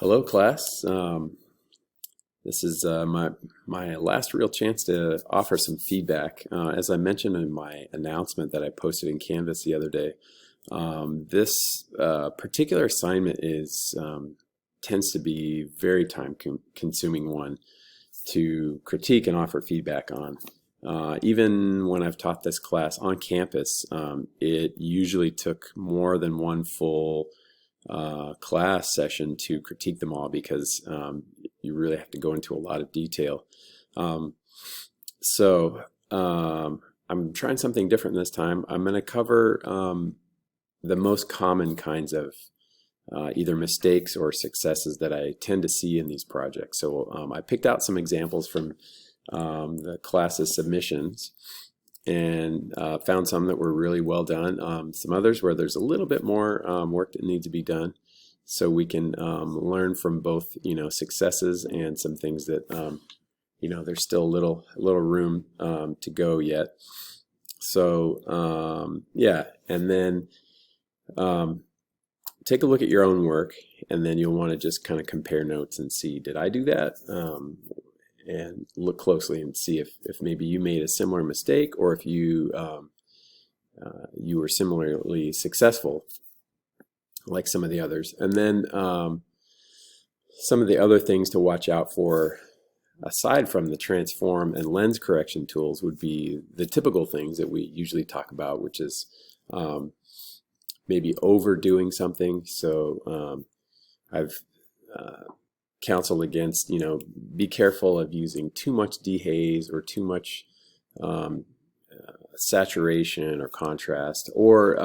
Hello, class. This is my last real chance to offer some feedback. As I mentioned in my announcement that I posted in Canvas the other day, this particular assignment is tends to be very time-consuming one to critique and offer feedback on. Even when I've taught this class on campus, it usually took more than one full class session to critique them all because you really have to go into a lot of detail. I'm trying something different this time. I'm going to cover the most common kinds of either mistakes or successes that I tend to see in these projects. So I picked out some examples from the class's submissions and found some that were really well done, some others where there's a little bit more work that needs to be done, so we can learn from both successes and some things that there's still a little room to go yet. So yeah, and then take a look at your own work, and then you'll want to just kind of compare notes and see, did I do that? And look closely and see if maybe you made a similar mistake, or if you you were similarly successful like some of the others. And then some of the other things to watch out for aside from the transform and lens correction tools would be the typical things that we usually talk about, which is maybe overdoing something. So I've counseled against, be careful of using too much dehaze or too much saturation or contrast, or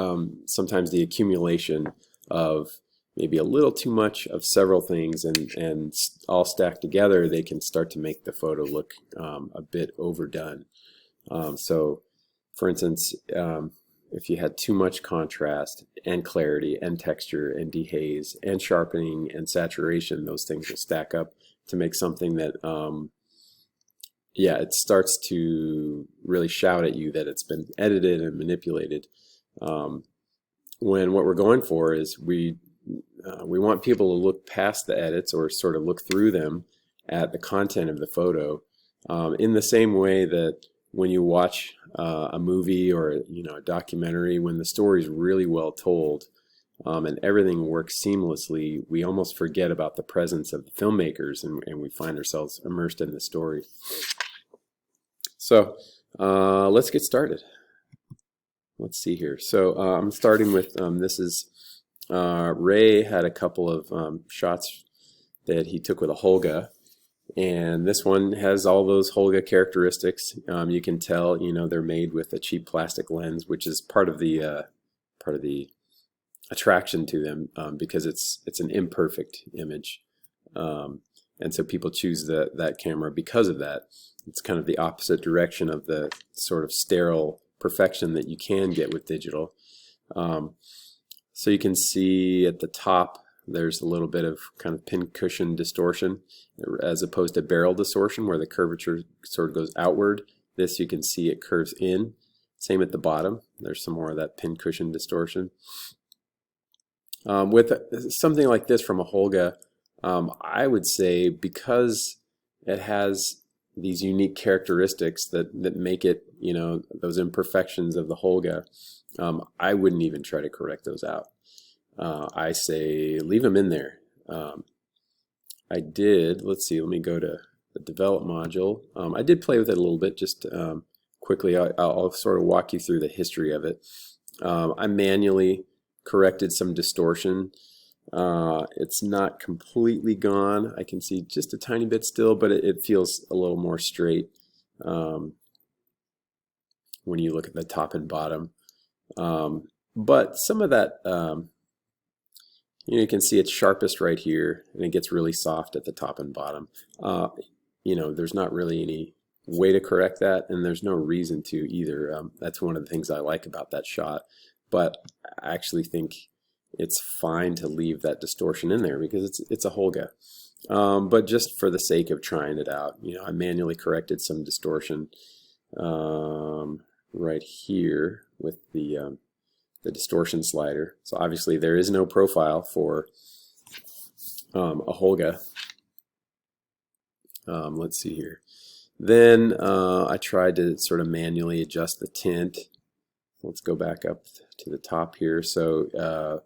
sometimes the accumulation of maybe a little too much of several things, and all stacked together, they can start to make the photo look a bit overdone. So, for instance, if you had too much contrast and clarity and texture and dehaze and sharpening and saturation, those things will stack up to make something that, yeah, it starts to really shout at you that it's been edited and manipulated. When what we're going for is we want people to look past the edits, or sort of look through them at the content of the photo, in the same way that when you watch a movie or a documentary, when the story is really well told and everything works seamlessly, we almost forget about the presence of the filmmakers, and we find ourselves immersed in the story. So let's get started. Let's see here. So I'm starting with this is Ray had a couple of shots that he took with a Holga. And this one has all those Holga characteristics. You can tell, they're made with a cheap plastic lens, which is part of the attraction to them, because it's an imperfect image, and so people choose that camera because of that. It's kind of the opposite direction of the sort of sterile perfection that you can get with digital. So you can see at the top, there's a little bit of kind of pincushion distortion as opposed to barrel distortion, where the curvature sort of goes outward. This, you can see it curves in. Same at the bottom. There's some more of that pincushion distortion. With something like this from a Holga, I would say, because it has these unique characteristics that make it, those imperfections of the Holga, I wouldn't even try to correct those out. I say leave them in there. I did, let's see, let me go to the develop module. I did play with it a little bit, just quickly. I'll sort of walk you through the history of it. I manually corrected some distortion. It's not completely gone. I can see just a tiny bit still, but it feels a little more straight when you look at the top and bottom. But some of that, you can see it's sharpest right here, and it gets really soft at the top and bottom. There's not really any way to correct that, and there's no reason to either. That's one of the things I like about that shot, but I actually think it's fine to leave that distortion in there because it's a Holga. But just for the sake of trying it out, I manually corrected some distortion right here with the distortion slider. So obviously there is no profile for a Holga. Let's see here. Then I tried to sort of manually adjust the tint. Let's go back up to the top here. So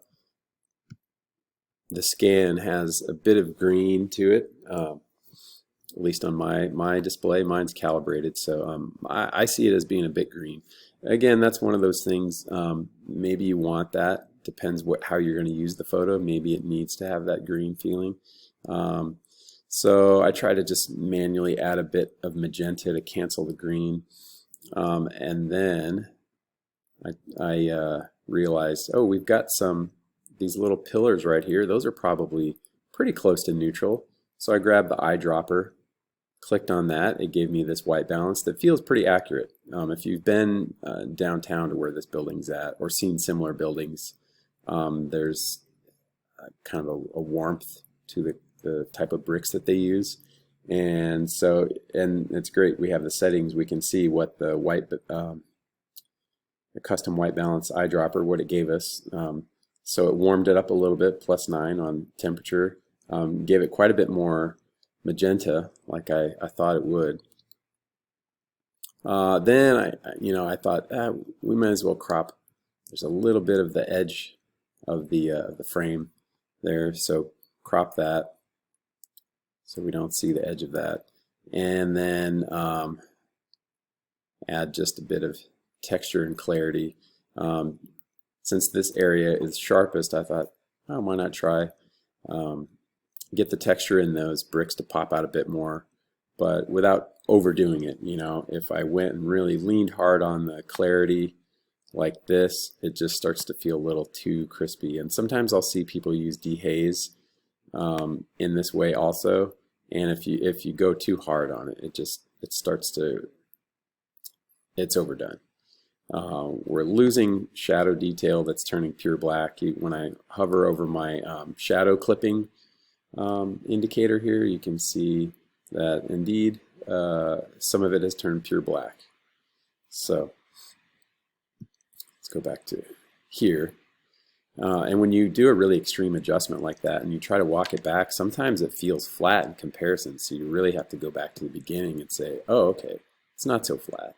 the scan has a bit of green to it, at least on my display. Mine's calibrated, so I see it as being a bit green. Again, that's one of those things. Maybe you want that. Depends how you're going to use the photo. Maybe it needs to have that green feeling. So I try to just manually add a bit of magenta to cancel the green, and then I realized, oh, we've got these little pillars right here. Those are probably pretty close to neutral. So I grabbed the eyedropper, clicked on that. It gave me this white balance that feels pretty accurate. If you've been downtown to where this building's at, or seen similar buildings, there's kind of a warmth to the type of bricks that they use. And so, and it's great. We have the settings. We can see what the custom white balance eyedropper, what it gave us. So it warmed it up a little bit, +9 on temperature. Gave it quite a bit more magenta, like I thought it would. Then I thought we might as well crop. There's a little bit of the edge of the frame there, so crop that so we don't see the edge of that, and then add just a bit of texture and clarity. Since this area is sharpest, I thought, oh, why not try get the texture in those bricks to pop out a bit more, but without overdoing it. If I went and really leaned hard on the clarity like this, it just starts to feel a little too crispy. And sometimes I'll see people use dehaze in this way also, and if you go too hard on it, it's overdone. We're losing shadow detail that's turning pure black. When I hover over my shadow clipping indicator here, you can see that indeed some of it has turned pure black. So let's go back to here. And when you do a really extreme adjustment like that and you try to walk it back, sometimes it feels flat in comparison. So you really have to go back to the beginning and say, oh, okay, it's not so flat.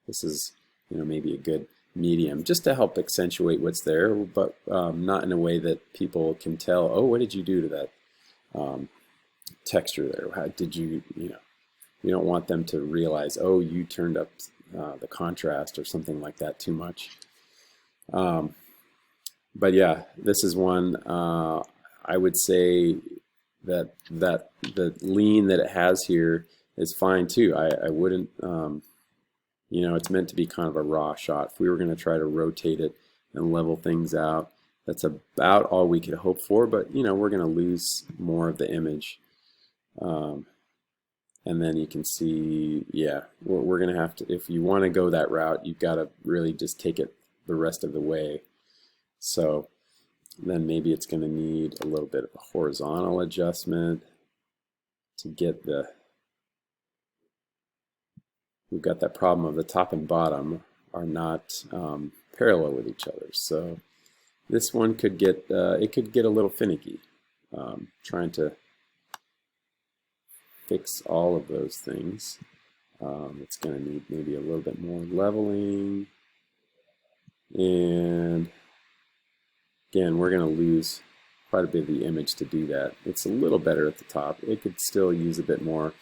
This is maybe a good medium, just to help accentuate what's there, but not in a way that people can tell, oh, what did you do to that texture there? How did you don't want them to realize, oh, you turned up the contrast or something like that too much. But yeah, this is one I would say that the lean that it has here is fine too. I wouldn't it's meant to be kind of a raw shot. If we were going to try to rotate it and level things out, that's about all we could hope for, but we're going to lose more of the image. And then you can see, yeah, we're going to have to, if you want to go that route, you've got to really just take it the rest of the way. So then maybe it's going to need a little bit of a horizontal adjustment to get we've got that problem of the top and bottom are not parallel with each other. So this one could get, it could get a little finicky, trying to fix all of those things. It's going to need maybe a little bit more leveling, and again, we're going to lose quite a bit of the image to do that. It's a little better at the top. It could still use a bit more,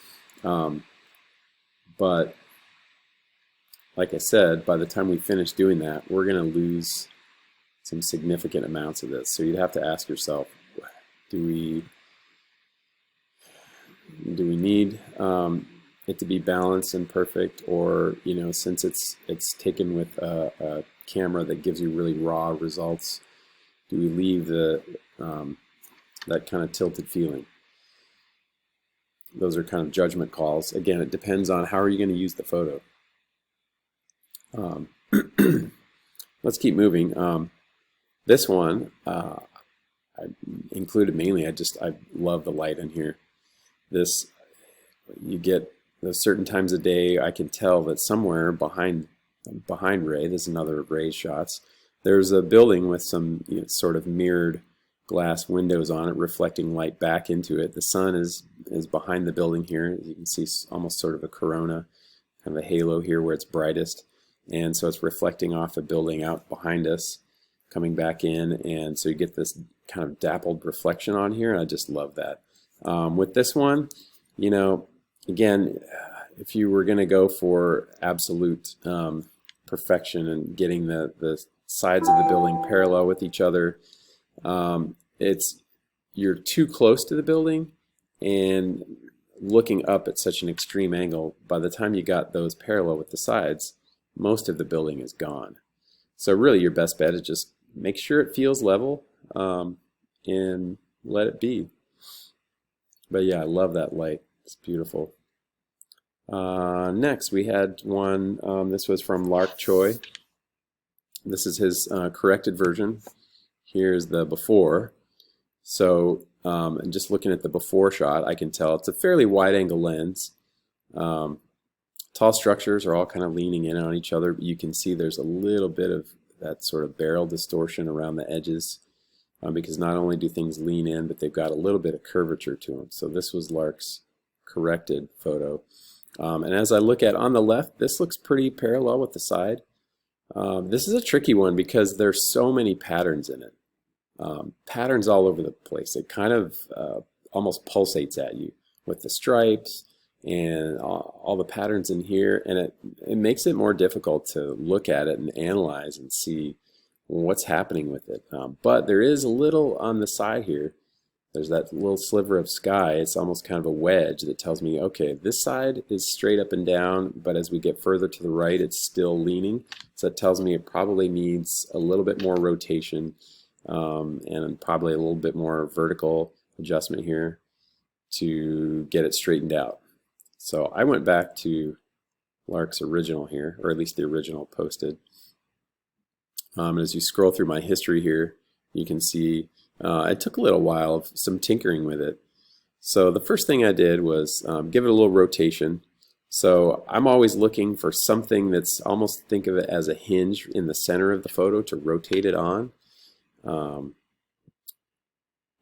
but like I said, by the time we finish doing that, we're going to lose some significant amounts of this. So you'd have to ask yourself, do we need it to be balanced and perfect, or since it's taken with a camera that gives you really raw results, do we leave that kind of tilted feeling? Those are kind of judgment calls. Again, it depends on how are you going to use the photo. Let's keep moving. This one I included mainly. I love the light in here. You get those certain times of day. I can tell that somewhere behind Ray, there's another of Ray's shots. There's a building with some sort of mirrored glass windows on it, reflecting light back into it. The sun is behind the building here. As you can see, almost sort of a corona, kind of a halo here where it's brightest. And so it's reflecting off the building out behind us, coming back in, and so you get this kind of dappled reflection on here, and I just love that. With this one, you know, again, if you were going to go for absolute perfection and getting the sides of the building parallel with each other, you're too close to the building and looking up at such an extreme angle. By the time you got those parallel with the sides, most of the building is gone. So really your best bet is just make sure it feels level and let it be. But yeah, I love that light. It's beautiful. Next we had one, this was from Lark Choi. This is his corrected version. Here's the before. So and just looking at the before shot, I can tell it's a fairly wide angle lens. Tall structures are all kind of leaning in on each other, but you can see there's a little bit of that sort of barrel distortion around the edges because not only do things lean in, but they've got a little bit of curvature to them. So this was Lark's corrected photo. And as I look at on the left, this looks pretty parallel with the side. This is a tricky one because there's so many patterns in it. Patterns all over the place. It kind of almost pulsates at you with the stripes and all the patterns in here, and it makes it more difficult to look at it and analyze and see what's happening with it. But there is a little on the side here. There's that little sliver of sky. It's almost kind of a wedge that tells me, okay, this side is straight up and down, but as we get further to the right, it's still leaning. So it tells me it probably needs a little bit more rotation and probably a little bit more vertical adjustment here to get it straightened out. So I went back to Lark's original here, or at least the original posted. As you scroll through my history here, you can see it took a little while of some tinkering with it. So the first thing I did was give it a little rotation. So I'm always looking for something that's almost, think of it as a hinge in the center of the photo to rotate it on.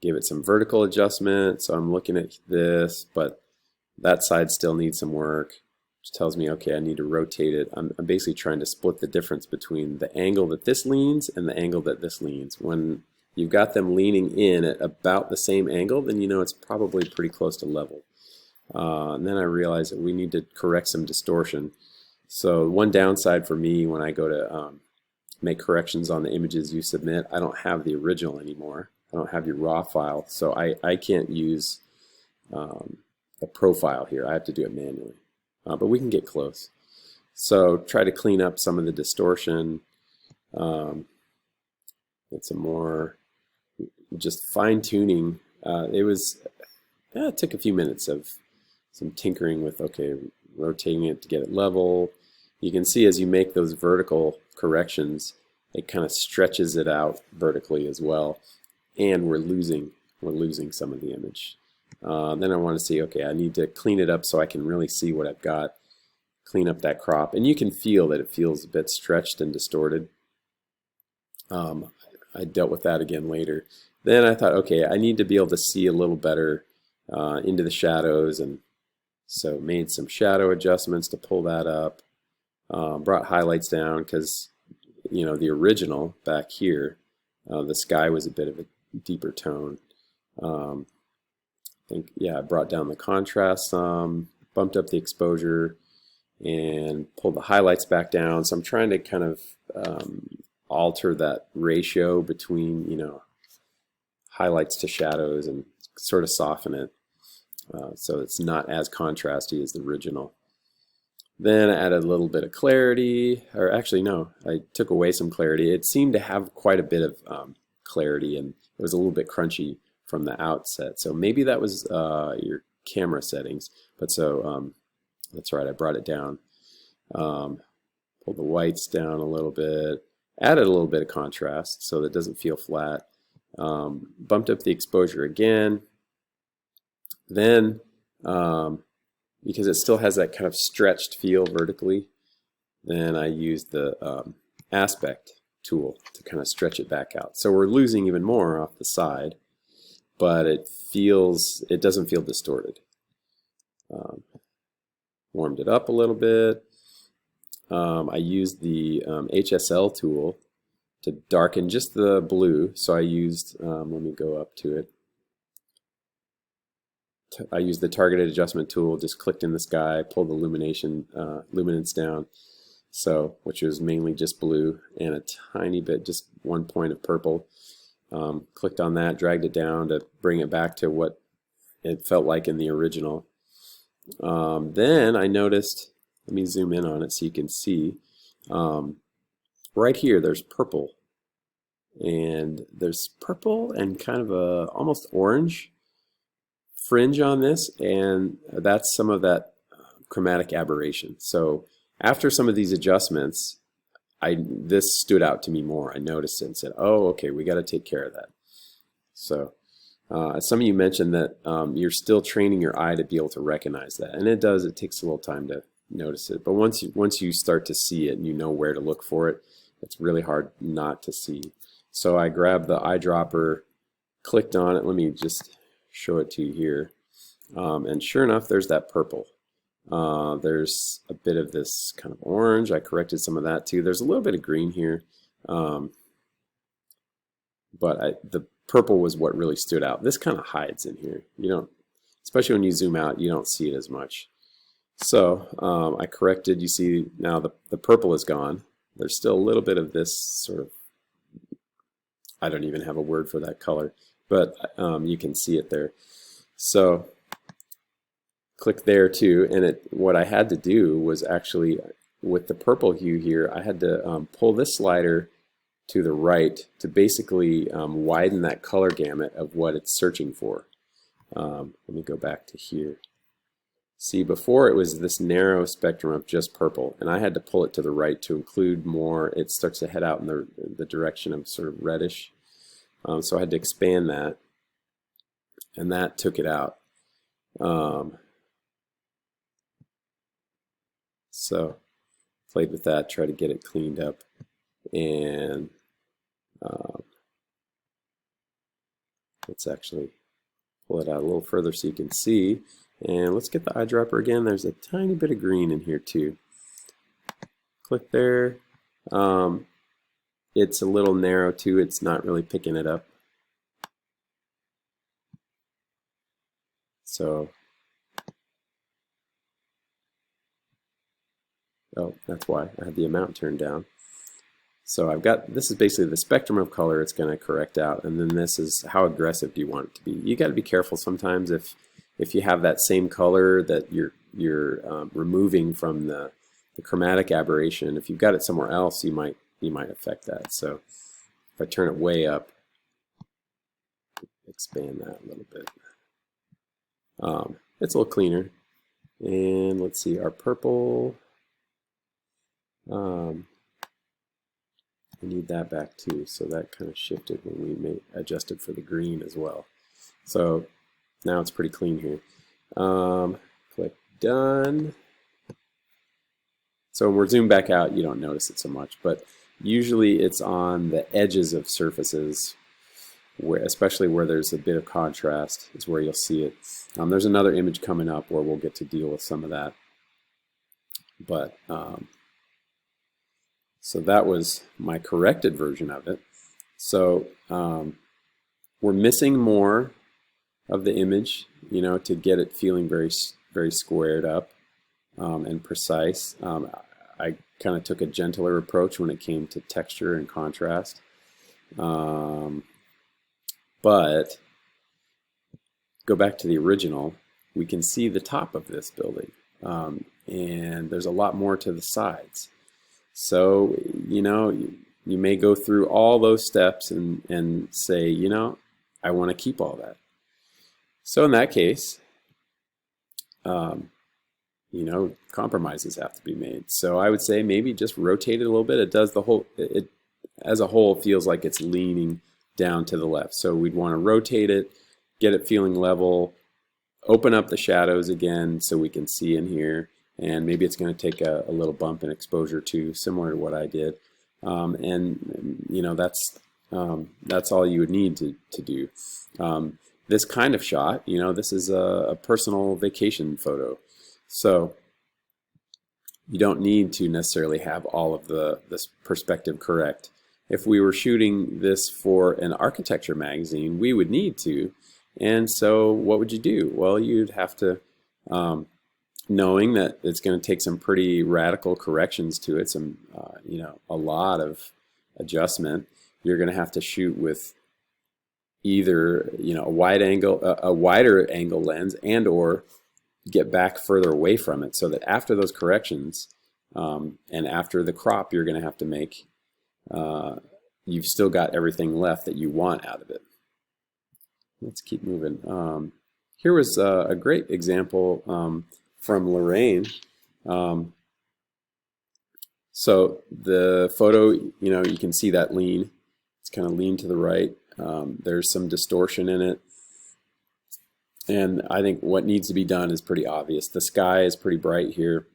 Give it some vertical adjustment. So I'm looking at this, but that side still needs some work, which tells me, okay, I need to rotate it. I'm basically trying to split the difference between the angle that this leans and the angle that this leans. When you've got them leaning in at about the same angle, then you know it's probably pretty close to level. And then I realized that we need to correct some distortion. So one downside for me when I go to make corrections on the images you submit, I don't have the original anymore. I don't have your raw file, so I can't use a profile here. I have to do it manually, but we can get close. So try to clean up some of the distortion, get some more just fine-tuning. It took a few minutes of some tinkering with, okay, rotating it to get it level. You can see as you make those vertical corrections, it kind of stretches it out vertically as well, and we're losing some of the image. Then I want to see, okay, I need to clean it up so I can really see what I've got, clean up that crop, and you can feel that it feels a bit stretched and distorted. I dealt with that again later. Then I thought, okay, I need to be able to see a little better into the shadows, and so made some shadow adjustments to pull that up. Brought highlights down because, you know, the original back here, the sky was a bit of a deeper tone. I think, yeah, I brought down the contrast some, bumped up the exposure, and pulled the highlights back down. So I'm trying to kind of alter that ratio between, you know, highlights to shadows and sort of soften it so it's not as contrasty as the original. Then I added a little bit of clarity, or actually no, I took away some clarity. It seemed to have quite a bit of clarity, and it was a little bit crunchy from the outset. So maybe that was your camera settings. But so that's right, I brought it down. Pulled the whites down a little bit, added a little bit of contrast so that it doesn't feel flat. Bumped up the exposure again. Then, because it still has that kind of stretched feel vertically, then I used the aspect tool to kind of stretch it back out. So we're losing even more off the side, but it doesn't feel distorted. Warmed it up a little bit. I used the HSL tool to darken just the blue. So I used, let me go up to it. I used the targeted adjustment tool, just clicked in the sky, pulled the luminance down, so which was mainly just blue and a tiny bit, just 1 point of purple. Clicked on that, dragged it down to bring it back to what it felt like in the original. Then I noticed, let me zoom in on it so you can see, right here there's purple, and there's purple and kind of a almost orange fringe on this, and that's some of that chromatic aberration. So after some of these adjustments, this stood out to me more. I noticed it and said, oh, okay, we got to take care of that. So some of you mentioned that you're still training your eye to be able to recognize that, and it takes a little time to notice it, but once you start to see it and you know where to look for it, it's really hard not to see. So I grabbed the eyedropper, clicked on it. Let me just show it to you here, and sure enough, there's that purple. There's a bit of this kind of orange. I corrected some of that too. There's a little bit of green here, but the purple was what really stood out. This kind of hides in here. You don't, especially when you zoom out, you don't see it as much. So I corrected. You see now the purple is gone. There's still a little bit of this sort of, I don't even have a word for that color, but you can see it there. So click there too, and what I had to do was actually, with the purple hue here, I had to pull this slider to the right to basically widen that color gamut of what it's searching for. Let me go back to here. See, before it was this narrow spectrum of just purple, and I had to pull it to the right to include more. It starts to head out in the direction of sort of reddish. So I had to expand that, and that took it out. So played with that, tried to get it cleaned up, and let's actually pull it out a little further so you can see. And let's get the eyedropper again. There's a tiny bit of green in here too. Click there. It's a little narrow too. It's not really picking it up. So, oh, that's why I had the amount turned down. So I've got, this is basically the spectrum of color it's going to correct out, and then this is how aggressive do you want it to be. You got to be careful sometimes if you have that same color that you're removing from the chromatic aberration. If you've got it somewhere else, you might affect that. So if I turn it way up, expand that a little bit, it's a little cleaner. And let's see, our purple, I need that back too, so that kind of shifted when we adjusted for the green as well. So now it's pretty clean here. Click done. So when we're zoomed back out, you don't notice it so much, but usually it's on the edges of surfaces, especially where there's a bit of contrast, is where you'll see it. There's another image coming up where we'll get to deal with some of that. But so that was my corrected version of it. So we're missing more of the image, you know, to get it feeling very, very squared up and precise. I kind of took a gentler approach when it came to texture and contrast. But go back to the original, we can see the top of this building, and there's a lot more to the sides. So, you know, you may go through all those steps and say, you know, I want to keep all that. So in that case, you know, compromises have to be made. So I would say maybe just rotate it a little bit. It does it as a whole feels like it's leaning down to the left. So we'd want to rotate it, get it feeling level, open up the shadows again so we can see in here. And maybe it's going to take a little bump in exposure too, similar to what I did. and that's all you would need to do. This kind of shot, this is a personal vacation photo, so you don't need to necessarily have all of this perspective correct. If we were shooting this for an architecture magazine, we would need to. And so what would you do? Well, you'd have to, knowing that it's going to take some pretty radical corrections to it, a lot of adjustment, you're going to have to shoot with either, a wider angle lens, and or get back further away from it, so that after those corrections, and after the crop you're going to have to make, you've still got everything left that you want out of it. Let's keep moving. Here was a great example from Lorraine. So the photo, you can see that lean. It's kind of lean to the right. There's some distortion in it. And I think what needs to be done is pretty obvious. The sky is pretty bright here.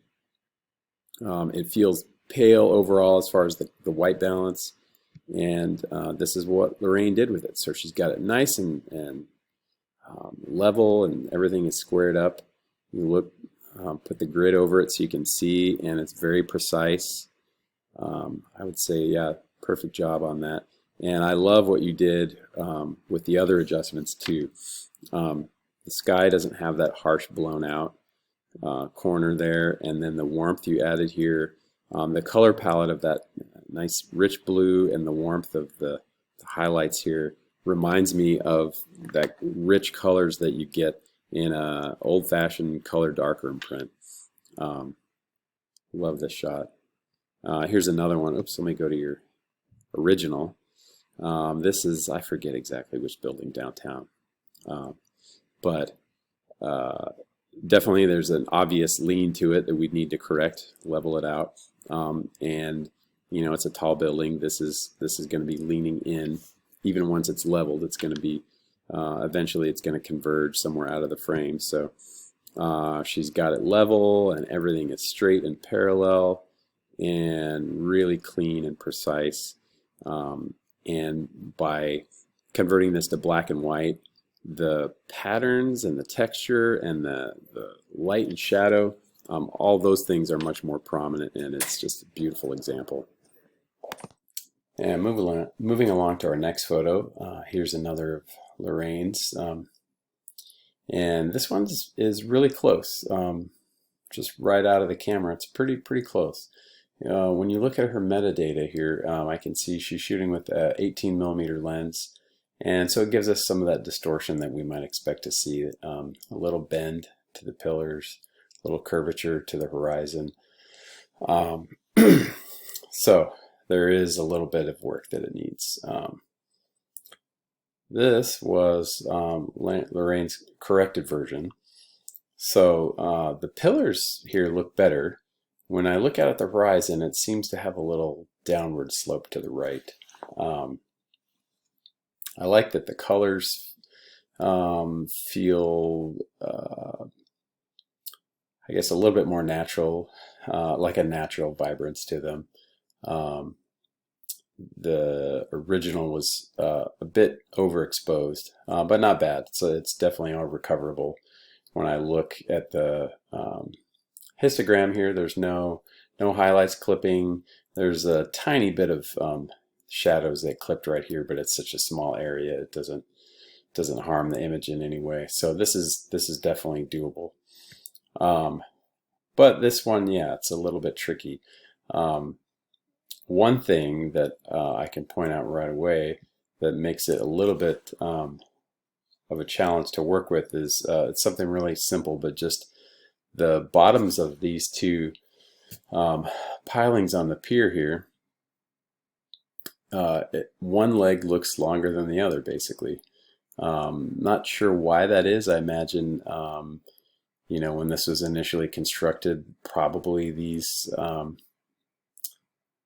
It feels pale overall as far as the white balance. And this is what Lorraine did with it. So she's got it nice and level, and everything is squared up. You look, put the grid over it so you can see, and it's very precise. I would say, yeah, perfect job on that. And I love what you did with the other adjustments too. The sky doesn't have that harsh blown out corner there, and then the warmth you added here. The color palette of that nice rich blue and the warmth of the highlights here reminds me of that rich colors that you get in a old-fashioned color darkroom print. Love this shot. Here's another one. Oops, let me go to your original. This is, I forget exactly which building downtown, but definitely there's an obvious lean to it that we'd need to correct, level it out. And it's a tall building. This is going to be leaning in. Even once it's leveled, it's going to be eventually it's going to converge somewhere out of the frame. So she's got it level, and everything is straight and parallel and really clean and precise. And by converting this to black and white, the patterns and the texture and the light and shadow, all those things are much more prominent, and it's just a beautiful example. And moving along to our next photo, here's another of Lorraine's, and this one is really close, just right out of the camera. It's pretty close. When you look at her metadata here, I can see she's shooting with a 18mm lens, and so it gives us some of that distortion that we might expect to see. A little bend to the pillars, a little curvature to the horizon. So there is a little bit of work that it needs. This was Lorraine's corrected version. So the pillars here look better. When I look out at the horizon, it seems to have a little downward slope to the right. I like that the colors feel, I guess, a little bit more natural, like a natural vibrance to them. The original was a bit overexposed, but not bad. So it's definitely all recoverable. When I look at the histogram here, there's no highlights clipping. There's a tiny bit of shadows that clipped right here, but it's such a small area, it doesn't harm the image in any way. So this is definitely doable. But this one, yeah, it's a little bit tricky. One thing that I can point out right away that makes it a little bit of a challenge to work with is it's something really simple, but just the bottoms of these two pilings on the pier here. One leg looks longer than the other, basically. Not sure why that is. I imagine when this was initially constructed, probably these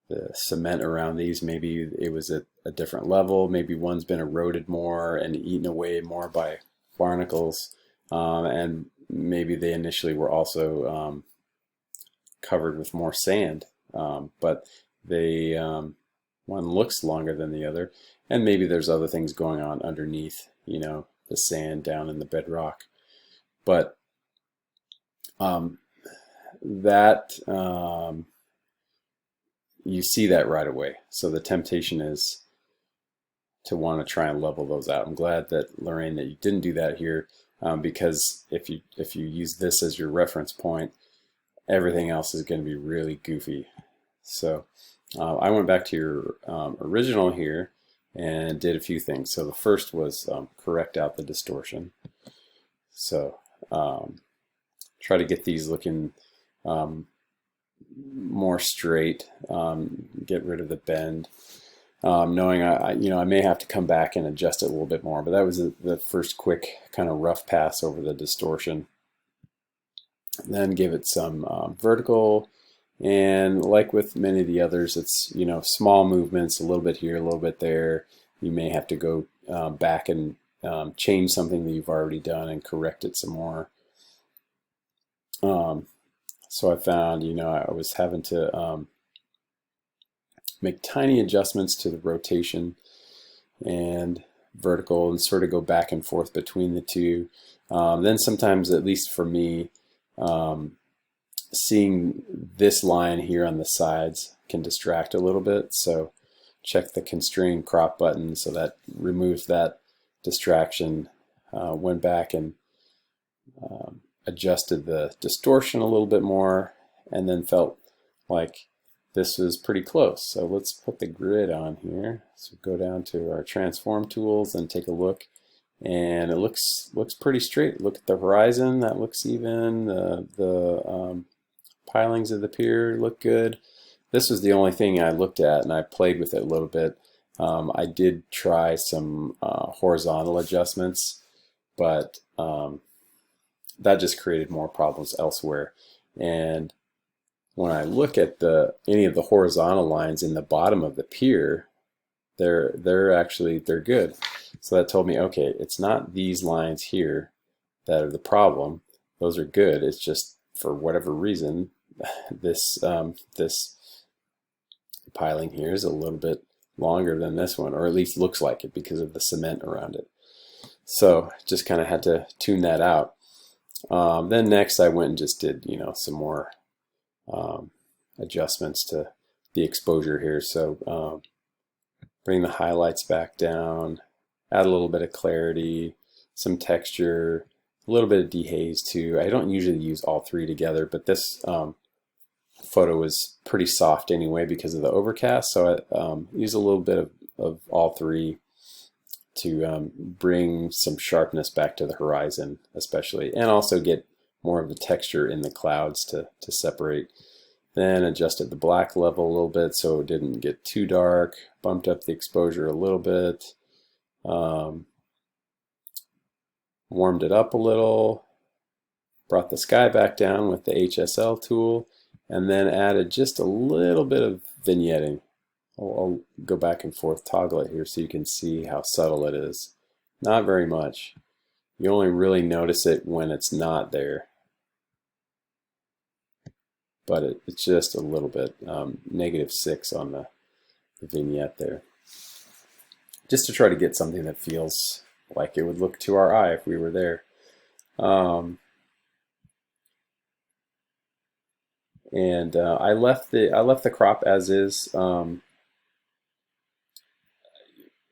the cement around these, maybe it was at a different level. Maybe one's been eroded more and eaten away more by barnacles, and maybe they initially were also covered with more sand, but they one looks longer than the other, and maybe there's other things going on underneath, you know, the sand down in the bedrock. But that you see that right away. So the temptation is to want to try and level those out. I'm glad that, Lorraine, that you didn't do that here, because if you use this as your reference point, everything else is going to be really goofy. So I went back to your original here and did a few things. So the first was correct out the distortion. So try to get these looking more straight, get rid of the bend. Knowing I may have to come back and adjust it a little bit more, but that was the first quick kind of rough pass over the distortion. Then give it some vertical, and like with many of the others, it's, you know, small movements, a little bit here, a little bit there. You may have to go back and change something that you've already done and correct it some more. So I found, you know, I was having to make tiny adjustments to the rotation and vertical and sort of go back and forth between the two. Then sometimes, at least for me, seeing this line here on the sides can distract a little bit. So check the constrain crop button, so that removes that distraction. Went back and adjusted the distortion a little bit more, and then felt like this was pretty close. So let's put the grid on here. So go down to our transform tools and take a look, and it looks pretty straight. Look at the horizon, that looks even. The pilings of the pier look good. This was the only thing I looked at, and I played with it a little bit. I did try some horizontal adjustments, but that just created more problems elsewhere. And when I look at any of the horizontal lines in the bottom of the pier, they're good. So that told me, okay, it's not these lines here that are the problem. Those are good. It's just, for whatever reason, this piling here is a little bit longer than this one, or at least looks like it because of the cement around it. So just kind of had to tune that out. Then next I went and just did, you know, some more adjustments to the exposure here. So bring the highlights back down, add a little bit of clarity, some texture, a little bit of dehaze too. I don't usually use all three together, but this photo was pretty soft anyway because of the overcast, so I use a little bit of all three to bring some sharpness back to the horizon especially, and also get more of the texture in the clouds to separate. Then adjusted the black level a little bit so it didn't get too dark, bumped up the exposure a little bit, warmed it up a little, brought the sky back down with the HSL tool, and then added just a little bit of vignetting. I'll go back and forth, toggle it here so you can see how subtle it is. Not very much. You only really notice it when it's not there. But it's just a little bit, -6 on the vignette there. Just to try to get something that feels like it would look to our eye if we were there. And I left the crop as is.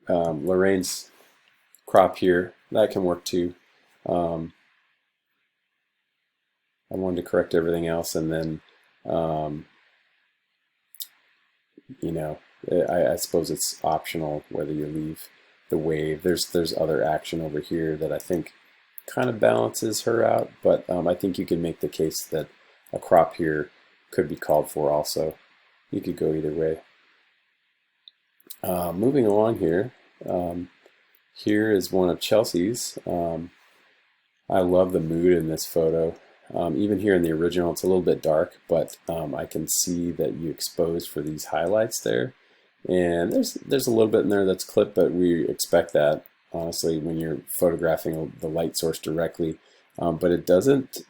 Lorraine's crop here, that can work too. I wanted to correct everything else, and then you know, I suppose it's optional whether you leave the wave. There's other action over here that I think kind of balances her out, but I think you can make the case that a crop here could be called for also. You could go either way. Moving along here, here is one of Chelsea's. I love the mood in this photo. Even here in the original, it's a little bit dark, but I can see that you exposed for these highlights there. And there's a little bit in there that's clipped, but we expect that, honestly, when you're photographing the light source directly. But it doesn't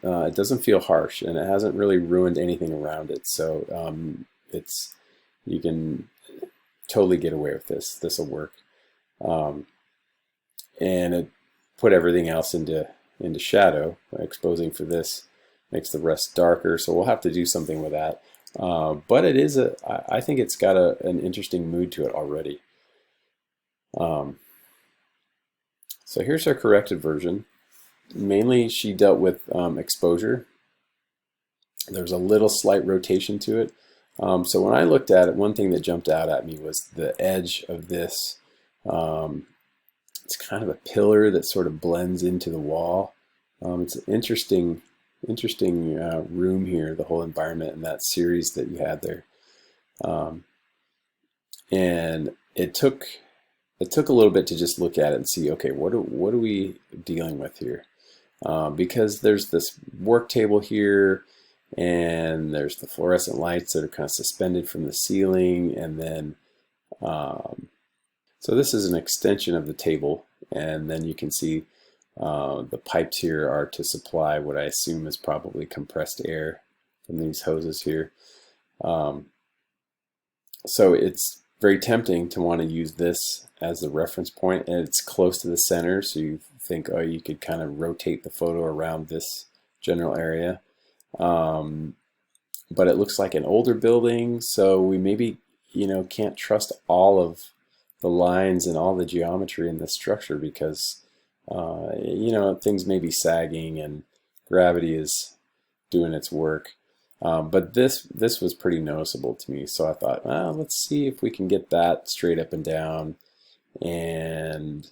feel harsh, and it hasn't really ruined anything around it. So you can totally get away with this. This will work. Um, and it put everything else into shadow. Exposing for this makes the rest darker, so we'll have to do something with that. But it is I think it's got an interesting mood to it already. So here's our corrected version. Mainly she dealt with exposure. There's a little slight rotation to it. So when I looked at it, one thing that jumped out at me was the edge of this. It's kind of a pillar that sort of blends into the wall. It's an interesting room here, the whole environment and that series that you had there. And it took a little bit to just look at it and see, okay, what are we dealing with here? Because there's this work table here, and there's the fluorescent lights that are kind of suspended from the ceiling, and then so this is an extension of the table, and then you can see the pipes here are to supply what I assume is probably compressed air from these hoses here. So it's very tempting to want to use this as the reference point, and it's close to the center, so you think, oh, you could kind of rotate the photo around this general area. But it looks like an older building, so we maybe, can't trust all of the lines and all the geometry in this structure because, things may be sagging and gravity is doing its work. But this was pretty noticeable to me, so I thought, well, let's see if we can get that straight up and down, and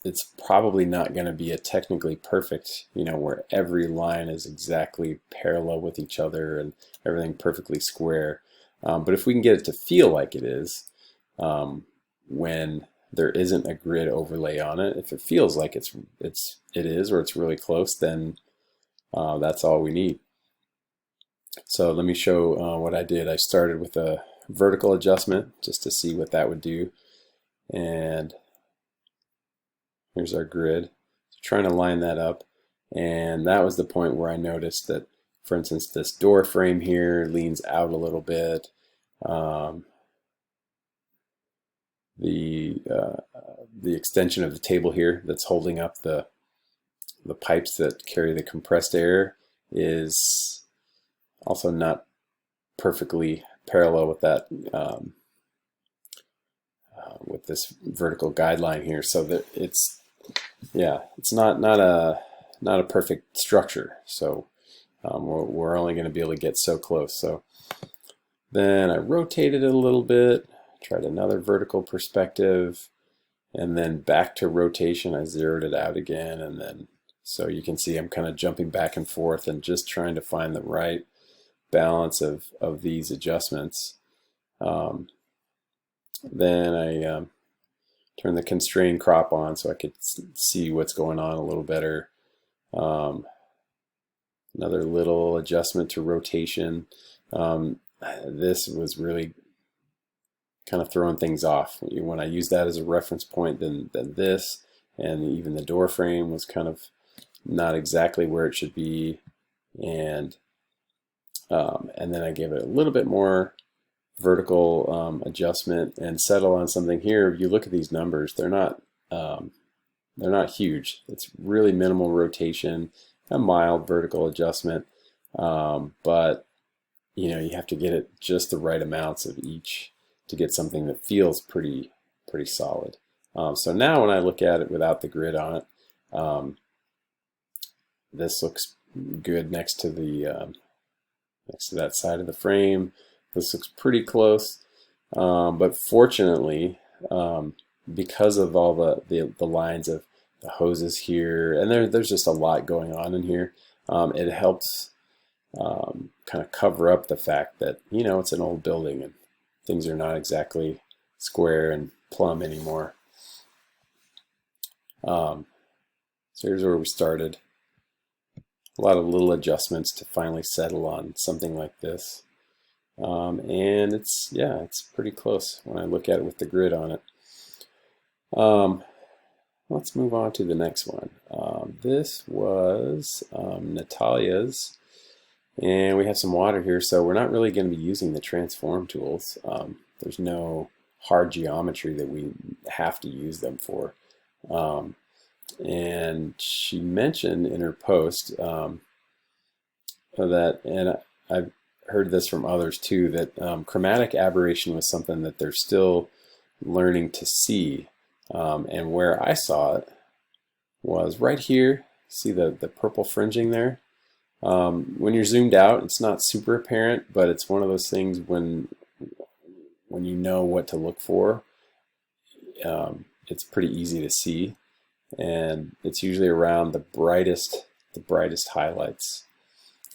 it's probably not going to be a technically perfect, where every line is exactly parallel with each other and everything perfectly square. But if we can get it to feel like it is, when there isn't a grid overlay on it, if it feels like it is, or it's really close, then that's all we need. So let me show what I did. I started with a vertical adjustment just to see what that would do, and here's our grid. So trying to line that up, and that was the point where I noticed that, for instance, this door frame here leans out a little bit. The extension of the table here that's holding up the pipes that carry the compressed air is also not perfectly parallel with that, with this vertical guideline here. So that it's not a perfect structure. So we're only going to be able to get so close. So then I rotated it a little bit, tried another vertical perspective, and then back to rotation. I zeroed it out again, and then so you can see I'm kind of jumping back and forth and just trying to find the right balance of these adjustments. Then I turned the constrained crop on so I could see what's going on a little better. Another little adjustment to rotation. This was really kind of throwing things off. When I used that as a reference point, then this, and even the door frame was kind of not exactly where it should be, and then I gave it a little bit more vertical adjustment and settle on something here. If you look at these numbers, they're not huge. It's really minimal rotation, a mild vertical adjustment, but you have to get it just the right amounts of each to get something that feels pretty solid. So now when I look at it without the grid on it, this looks good next to that side of the frame. This looks pretty close, but fortunately, because of all the lines of the hoses here, and there's just a lot going on in here, it helps kind of cover up the fact that it's an old building and things are not exactly square and plumb anymore. So here's where we started. A lot of little adjustments to finally settle on something like this. And it's pretty close when I look at it with the grid on it. Let's move on to the next one. This was Natalia's, and we have some water here, so we're not really going to be using the transform tools. there's no hard geometry that we have to use them for. And she mentioned in her post that, and I've heard this from others too, that chromatic aberration was something that they're still learning to see. And where I saw it was right here. See the purple fringing there? When you're zoomed out, it's not super apparent, but it's one of those things when you know what to look for, it's pretty easy to see, and it's usually around the brightest highlights,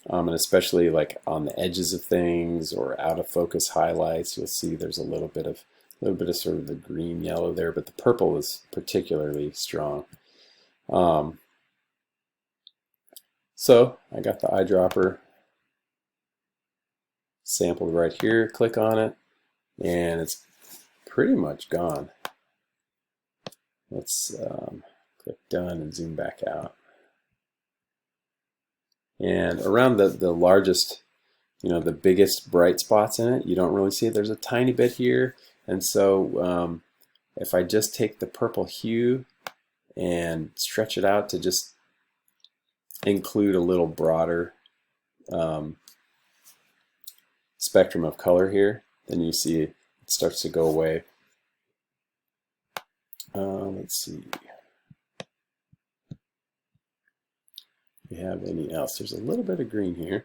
and especially like on the edges of things or out of focus highlights. You'll see there's a little bit of sort of the green yellow there, but the purple is particularly strong. So I got the eyedropper sampled right here. Click on it, and it's pretty much gone. Let's click done and zoom back out. And around the largest, the biggest bright spots in it, you don't really see it. There's a tiny bit here, and so if I just take the purple hue and stretch it out to just include a little broader spectrum of color here, then you see it starts to go away. Let's see. Do we have any else? There's a little bit of green here,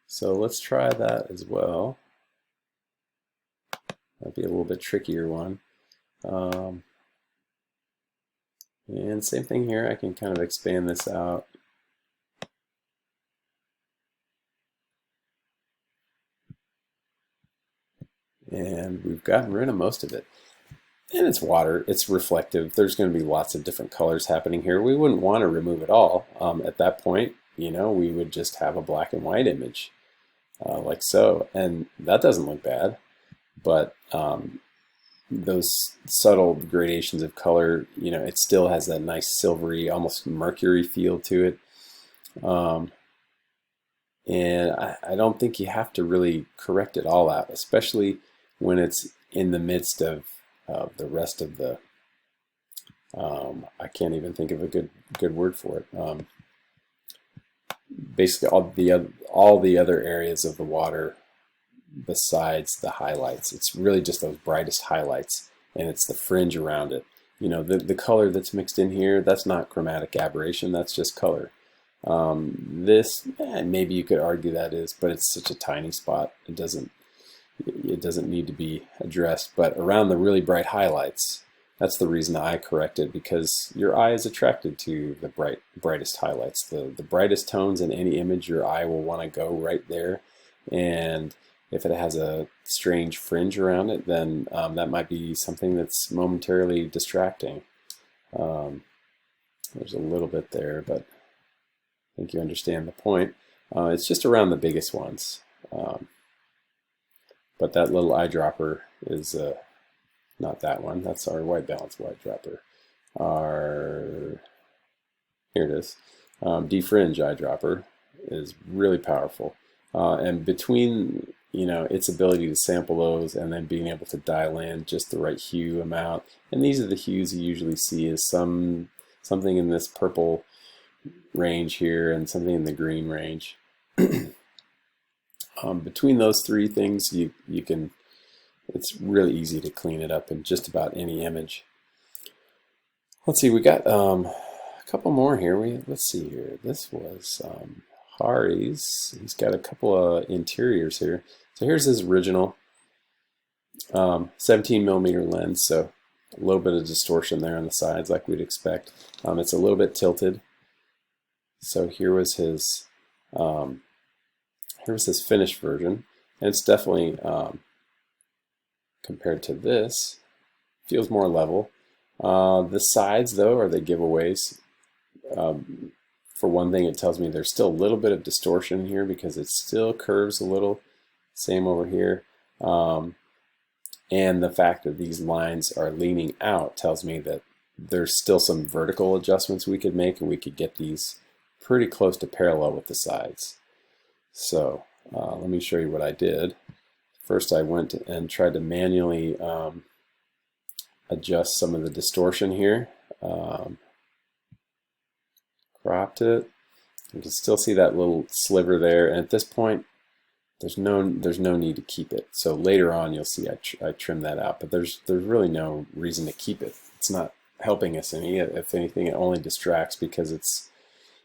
so let's try that as well. That'd be a little bit trickier one. And same thing here. I can kind of expand this out. And we've gotten rid of most of it. And it's water, it's reflective. There's going to be lots of different colors happening here. We wouldn't want to remove it all. At that point, we would just have a black and white image, like so. And that doesn't look bad. But those subtle gradations of color, it still has that nice silvery, almost mercury feel to it. And I don't think you have to really correct it all out, especially when it's in the midst of the rest of the, I can't even think of a good word for it. Basically, all the other areas of the water besides the highlights. It's really just those brightest highlights, and it's the fringe around it. The color that's mixed in here, that's not chromatic aberration, that's just color. This, maybe you could argue that is, but it's such a tiny spot. It doesn't need to be addressed. But around the really bright highlights, that's the reason I corrected, because your eye is attracted to the brightest highlights. The brightest tones in any image, your eye will want to go right there. And if it has a strange fringe around it, then that might be something that's momentarily distracting. There's a little bit there, but I think you understand the point. It's just around the biggest ones. But that little eyedropper is not that one. That's our white balance eyedropper. Here it is. Defringe eyedropper is really powerful. And between its ability to sample those and then being able to dial in just the right hue amount, and these are the hues you usually see, is something in this purple range here and something in the green range. Between those three things, you can, it's really easy to clean it up in just about any image. Let's see, we got a couple more here. Let's see here. This was Hari's. He's got a couple of interiors here. So here's his original 17mm lens, so a little bit of distortion there on the sides like we'd expect. It's a little bit tilted. So here was his finished version, and it's definitely, compared to this, feels more level. The sides, though, are the giveaways. For one thing, it tells me there's still a little bit of distortion here because it still curves a little. Same over here. And the fact that these lines are leaning out tells me that there's still some vertical adjustments we could make, and we could get these pretty close to parallel with the sides. So let me show you what I did. first I went and tried to manually adjust some of the distortion here. Cropped it. You can still see that little sliver there, and at this point there's no need to keep it. So later on you'll see I trim that out, but there's really no reason to keep it. It's not helping us any. If anything, it only distracts because it's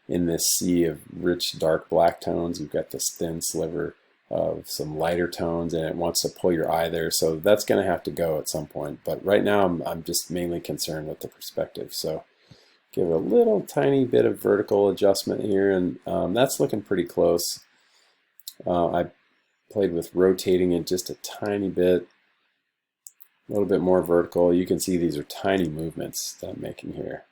in this sea of rich dark black tones. You've got this thin sliver of some lighter tones, and it wants to pull your eye there, so that's going to have to go at some point. But right now I'm just mainly concerned with the perspective. So give it a little tiny bit of vertical adjustment here, and that's looking pretty close. I played with rotating it just a tiny bit, a little bit more vertical. You can see these are tiny movements that I'm making here.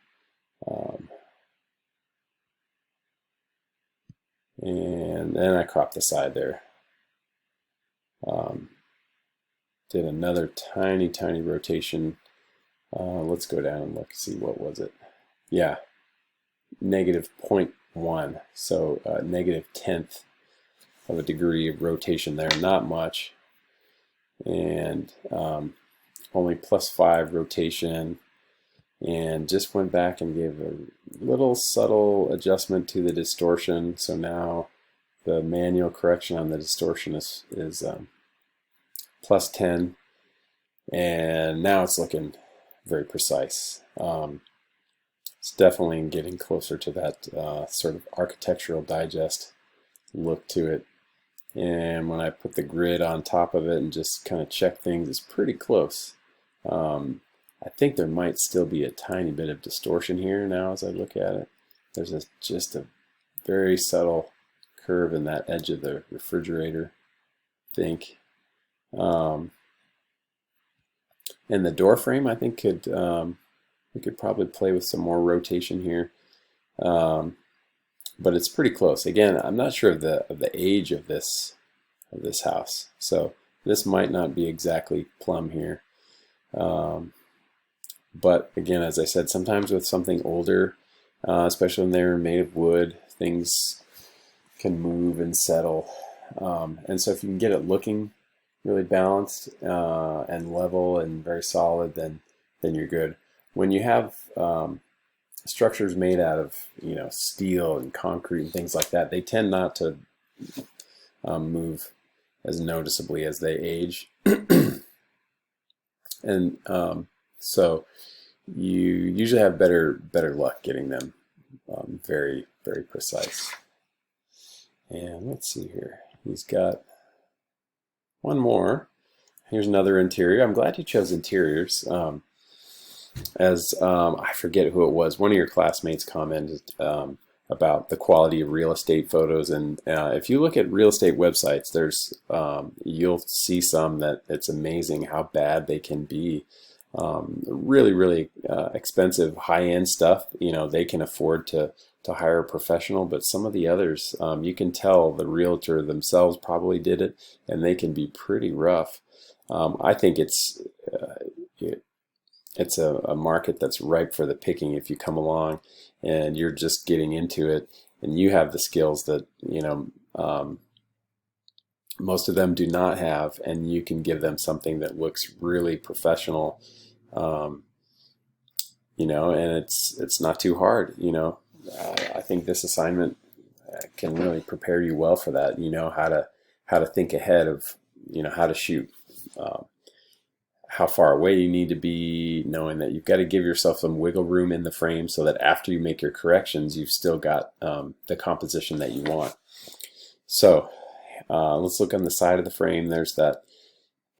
And then I cropped the side there. Did another tiny rotation. Let's go down and look, see what was it. Yeah, negative 0.1, so negative 1/10 of a degree of rotation there, not much. And only +5 rotation, and just went back and gave a little subtle adjustment to the distortion. So now the manual correction on the distortion is +10, and now it's looking very precise. It's definitely getting closer to that sort of Architectural Digest look to it. And when I put the grid on top of it and just kind of check things, it's pretty close. I think there might still be a tiny bit of distortion here now as I look at it. There's just a very subtle curve in that edge of the refrigerator, I think. And the door frame, I think, we could probably play with some more rotation here. But it's pretty close. Again, I'm not sure of the age of this house, so this might not be exactly plumb here. But again, as I said, sometimes with something older, especially when they're made of wood, things can move and settle. And so if you can get it looking really balanced and level and very solid, then you're good. When you have structures made out of steel and concrete and things like that, they tend not to move as noticeably as they age. And so you usually have better luck getting them very precise. And let's see here, he's got one more. Here's another interior. I'm glad you chose interiors. I forget who it was, one of your classmates commented about the quality of real estate photos, and if you look at real estate websites, there's you'll see some that it's amazing how bad they can be. Really expensive high-end stuff, they can afford to hire a professional, but some of the others, you can tell the realtor themselves probably did it, and they can be pretty rough. I think it's a market that's ripe for the picking if you come along and you're just getting into it and you have the skills that most of them do not have, and you can give them something that looks really professional, and it's not too hard. I think this assignment can really prepare you well for that. How to think ahead of how to shoot, how far away you need to be, knowing that you've got to give yourself some wiggle room in the frame so that after you make your corrections, you've still got the composition that you want. So let's look on the side of the frame. There's that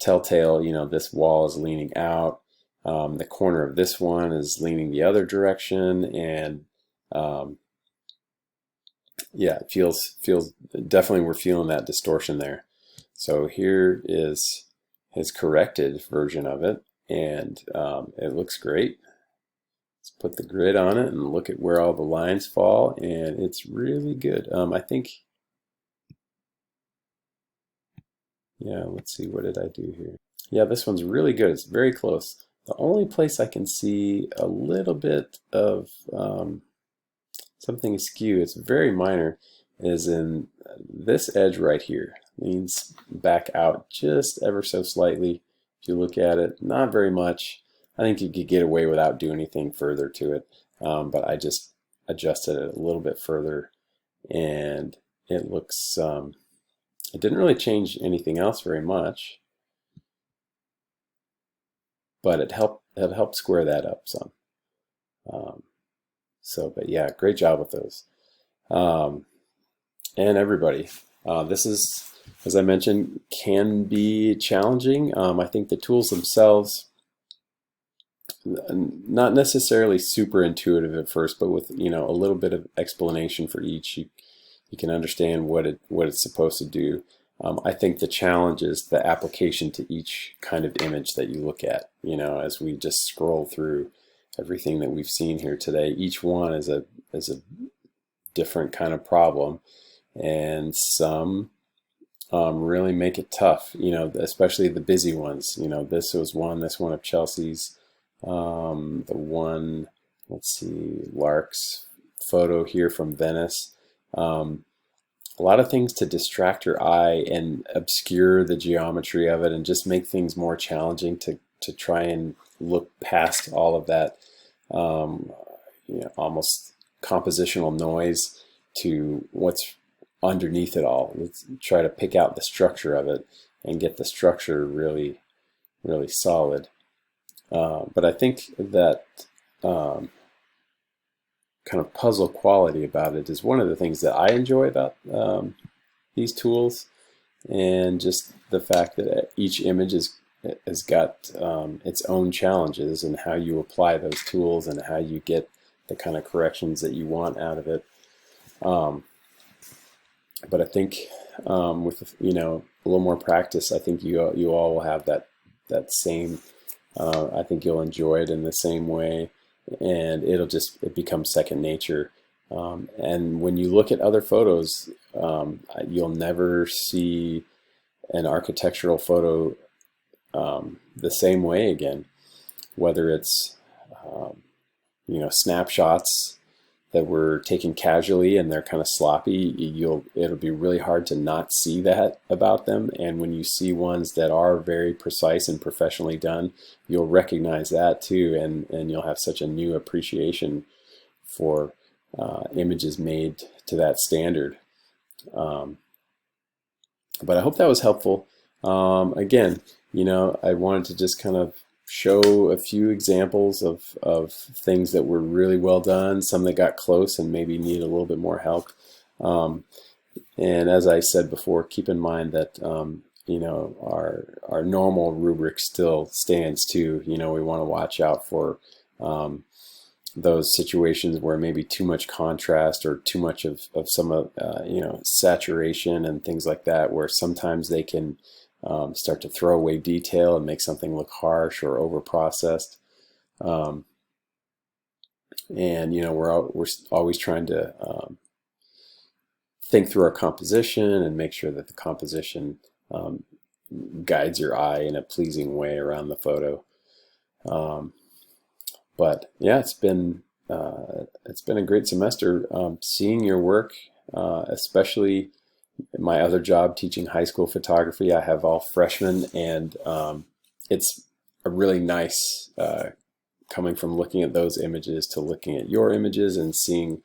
telltale, this wall is leaning out. The corner of this one is leaning the other direction, and yeah, it feels definitely, we're feeling that distortion there. So here is his corrected version of it, and it looks great. Let's put the grid on it and look at where all the lines fall, and it's really good. I think, yeah, let's see, what did I do here? Yeah, this one's really good. It's very close. The only place I can see a little bit of something askew, it's very minor, is in this edge right here. leans back out just ever so slightly. If you look at it, not very much. I think you could get away without doing anything further to it, but I just adjusted it a little bit further, and it looks, it didn't really change anything else very much, but it helped square that up some. But yeah, great job with those. And everybody, this is, as I mentioned, can be challenging. I think the tools themselves, not necessarily super intuitive at first, but with a little bit of explanation for each, you can understand what it's supposed to do. I think the challenge is the application to each kind of image that you look at. As we just scroll through everything that we've seen here today, each one is a different kind of problem, and some really make it tough. Especially the busy ones. This one of Chelsea's. The one, let's see, Lark's photo here from Venice. A lot of things to distract your eye and obscure the geometry of it and just make things more challenging to try and look past all of that almost compositional noise to what's underneath it all. Let's try to pick out the structure of it and get the structure really, really solid. But I think that kind of puzzle quality about it is one of the things that I enjoy about these tools, and just the fact that each image has got its own challenges, and how you apply those tools and how you get the kind of corrections that you want out of it. But I think with a little more practice, I think you all will have that same. I think you'll enjoy it in the same way, and it becomes second nature. And when you look at other photos, you'll never see an architectural photo the same way again. Whether it's snapshots that were taken casually and they're kind of sloppy, it'll be really hard to not see that about them. And when you see ones that are very precise and professionally done, you'll recognize that too, and you'll have such a new appreciation for images made to that standard. But I hope that was helpful. Again, I wanted to just kind of show a few examples of things that were really well done, some that got close and maybe need a little bit more help. And as I said before, keep in mind that our normal rubric still stands too. We want to watch out for those situations where maybe too much contrast or too much of some saturation and things like that, where sometimes they can start to throw away detail and make something look harsh or over processed. And we're always trying to think through our composition and make sure that the composition guides your eye in a pleasing way around the photo. But yeah, it's been a great semester seeing your work, especially my other job teaching high school photography. I have all freshmen, and it's a really nice coming from looking at those images to looking at your images and seeing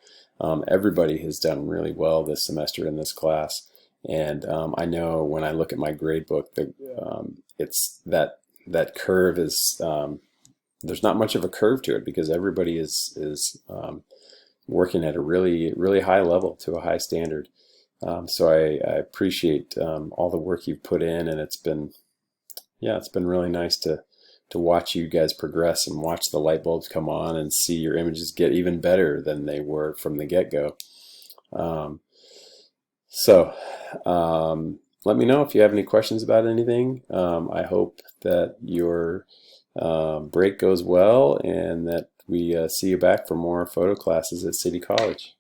everybody has done really well this semester in this class. And I know when I look at my grade book that it's that curve is there's not much of a curve to it, because everybody is working at a really, really high level to a high standard. So I appreciate all the work you've put in, and it's been really nice to watch you guys progress and watch the light bulbs come on and see your images get even better than they were from the get-go. Let me know if you have any questions about anything. I hope that your break goes well, and that we see you back for more photo classes at City College.